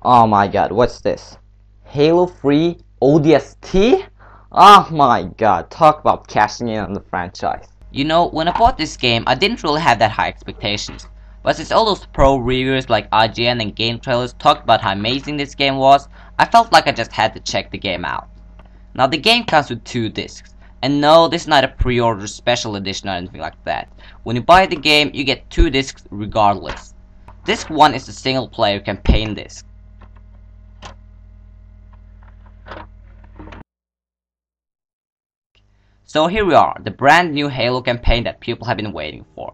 Oh my god, what's this? Halo free ODST? Oh my god, talk about cashing in on the franchise. You know, when I bought this game, I didn't really have that high expectations. But since all those pro reviewers like IGN and game trailers talked about how amazing this game was, I felt like I just had to check the game out. Now the game comes with 2 discs. And no, this is not a pre-order special edition or anything like that. When you buy the game, you get 2 discs regardless. Disc 1 is the single player campaign disc. So here we are, the brand new Halo campaign that people have been waiting for.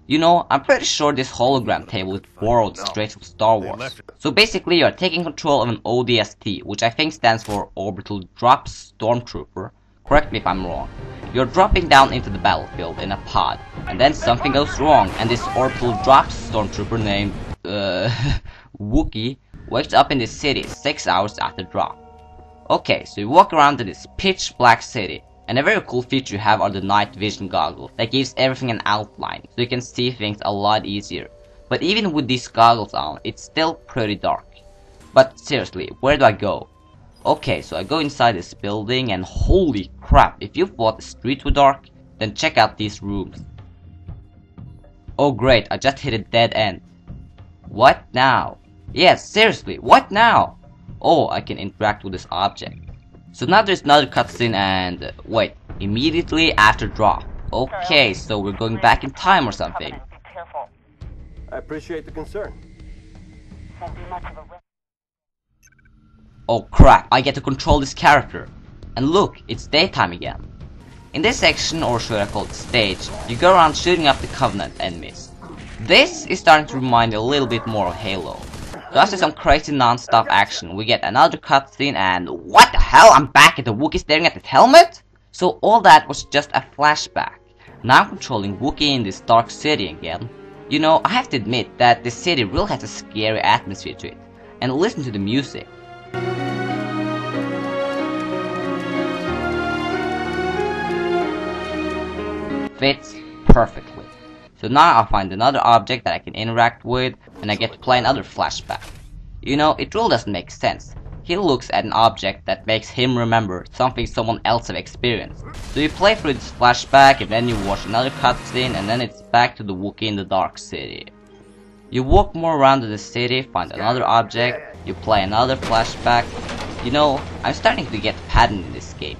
You know, I'm pretty sure this hologram table is borrowed straight from Star Wars. So basically you are taking control of an ODST, which I think stands for Orbital Drop Stormtrooper. Correct me if I'm wrong. You're dropping down into the battlefield in a pod, and then something goes wrong, and this Orbital Drop Stormtrooper named, Wookiee wakes up in this city 6 hours after drop. Okay, so you walk around in this pitch black city. And a very cool feature you have are the night vision goggles that gives everything an outline, so you can see things a lot easier. But even with these goggles on, it's still pretty dark. But seriously, where do I go? Okay, so I go inside this building and holy crap, if you thought the streets were dark, then check out these rooms. Oh great, I just hit a dead end. What now? Yes, seriously, what now? Oh, I can interact with this object. So now there's another cutscene and wait, immediately after drop. Okay, so we're going back in time or something. I appreciate the concern. Oh crap, I get to control this character. And look, it's daytime again. In this section, or should I call it stage, you go around shooting up the Covenant enemies. This is starting to remind me a little bit more of Halo. So after some crazy non-stop action, we get another cutscene and what the hell, I'm back at the Wookiee staring at his helmet? So all that was just a flashback. Now I'm controlling Wookiee in this dark city again. You know, I have to admit that this city really has a scary atmosphere to it. And listen to the music. Fits perfectly. So now I'll find another object that I can interact with, and I get to play another flashback. You know, it really doesn't make sense. He looks at an object that makes him remember something someone else have experienced. So you play through this flashback, and then you watch another cutscene, and then it's back to the Wookiee in the dark city. You walk more around the city, find another object, you play another flashback. You know, I'm starting to get a pattern in this game.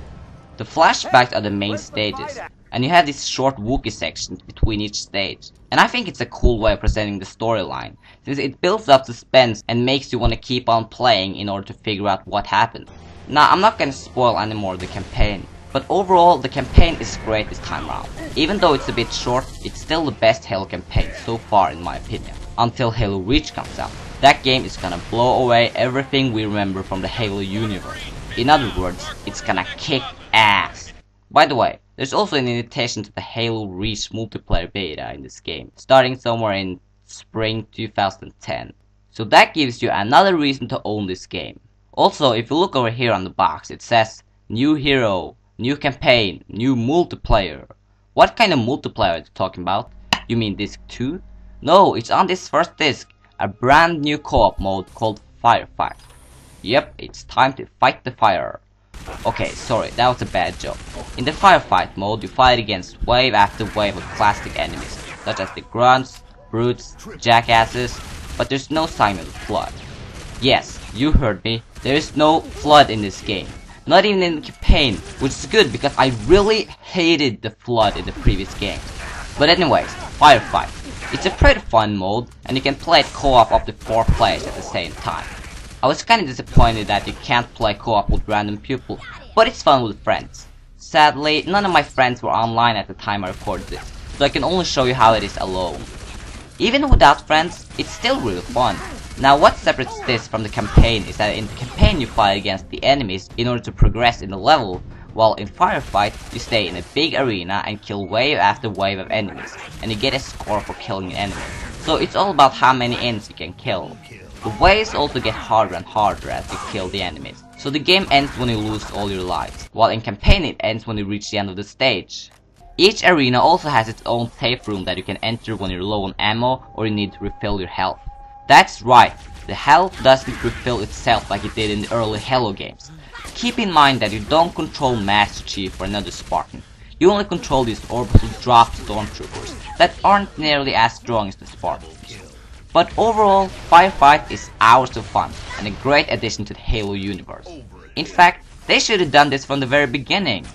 The flashbacks are the main stages. And you have these short Wookiee sections between each stage. And I think it's a cool way of presenting the storyline, since it builds up suspense and makes you want to keep on playing in order to figure out what happened. Now, I'm not gonna spoil any more of the campaign, but overall the campaign is great this time around. Even though it's a bit short, it's still the best Halo campaign so far in my opinion. Until Halo Reach comes out. That game is gonna blow away everything we remember from the Halo universe. In other words, it's gonna kick ass. By the way, there's also an invitation to the Halo Rach multiplayer beta in this game, starting somewhere in spring 2010. So that gives you another reason to own this game. Also, if you look over here on the box, it says new hero, new campaign, new multiplayer. What kind of multiplayer are you talking about? You mean disc 2? No, it's on this first disc, a brand new co-op mode called Firefight. Yep, it's time to fight the fire. Okay, sorry, that was a bad joke. In the Firefight mode, you fight against wave after wave of classic enemies, such as the grunts, brutes, jackasses, but there's no sign of the flood. Yes, you heard me, there is no flood in this game. Not even in the campaign, which is good because I really hated the flood in the previous game. But anyways, Firefight. It's a pretty fun mode, and you can play it co-op up to 4 players at the same time. I was kinda disappointed that you can't play co-op with random people, but it's fun with friends. Sadly, none of my friends were online at the time I recorded this, so I can only show you how it is alone. Even without friends, it's still really fun. Now what separates this from the campaign is that in the campaign you fight against the enemies in order to progress in the level, while in Firefight you stay in a big arena and kill wave after wave of enemies, and you get a score for killing an enemy. So it's all about how many enemies you can kill. The waves also get harder and harder as you kill the enemies, so the game ends when you lose all your lives, while in campaign it ends when you reach the end of the stage. Each arena also has its own safe room that you can enter when you're low on ammo or you need to refill your health. That's right, the health doesn't refill itself like it did in the early Halo games. Keep in mind that you don't control Master Chief or another Spartan. You only control these orbital drop stormtroopers that aren't nearly as strong as the Spartans. But overall, Firefight is hours of fun and a great addition to the Halo universe. In fact, they should have done this from the very beginning.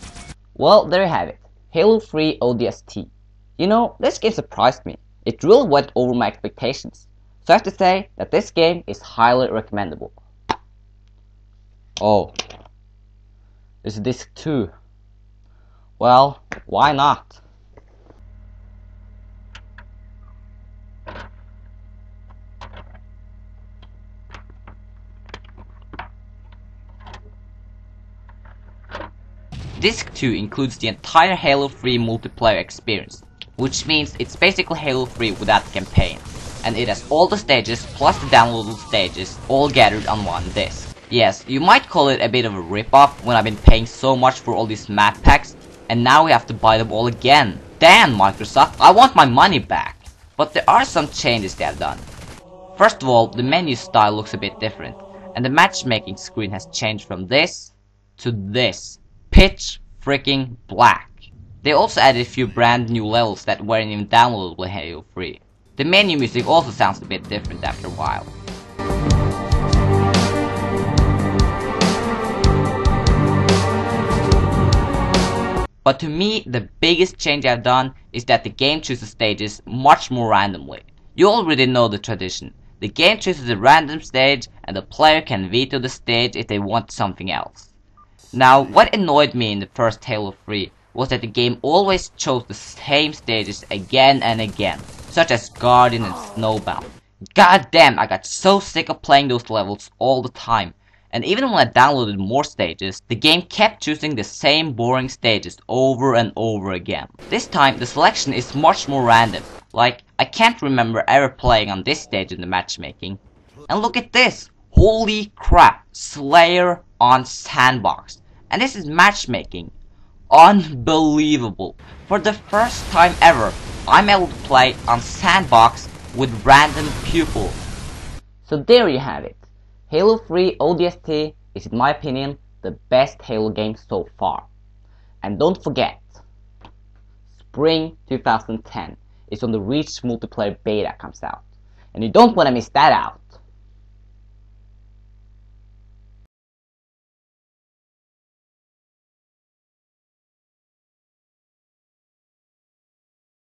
Well, there you have it. Halo 3 ODST. You know, this game surprised me. It really went over my expectations. So I have to say that this game is highly recommendable. Oh, this is disc 2. Well, why not? Disc 2 includes the entire Halo 3 multiplayer experience, which means it's basically Halo 3 without the campaign, and it has all the stages plus the downloadable stages all gathered on one disc. Yes, you might call it a bit of a rip-off when I've been paying so much for all these map packs, and now we have to buy them all again. Damn, Microsoft, I want my money back! But there are some changes they have done. First of all, the menu style looks a bit different, and the matchmaking screen has changed from this to this. Pitch freaking black. They also added a few brand new levels that weren't even downloadable in Halo 3. The menu music also sounds a bit different after a while. But to me, the biggest change I've done is that the game chooses stages much more randomly. You already know the tradition. The game chooses a random stage and the player can veto the stage if they want something else. Now, what annoyed me in the first Halo 3 was that the game always chose the same stages again and again, such as Guardian and Snowbound. God damn, I got so sick of playing those levels all the time, and even when I downloaded more stages, the game kept choosing the same boring stages over and over again. This time, the selection is much more random, like, I can't remember ever playing on this stage in the matchmaking. And look at this! Holy crap! Slayer on Sandbox. And this is matchmaking. Unbelievable. For the first time ever, I'm able to play on Sandbox with random pupils. So there you have it. Halo 3 ODST is in my opinion the best Halo game so far. And don't forget, Spring 2010 is when the Reach multiplayer beta comes out. And you don't want to miss that out.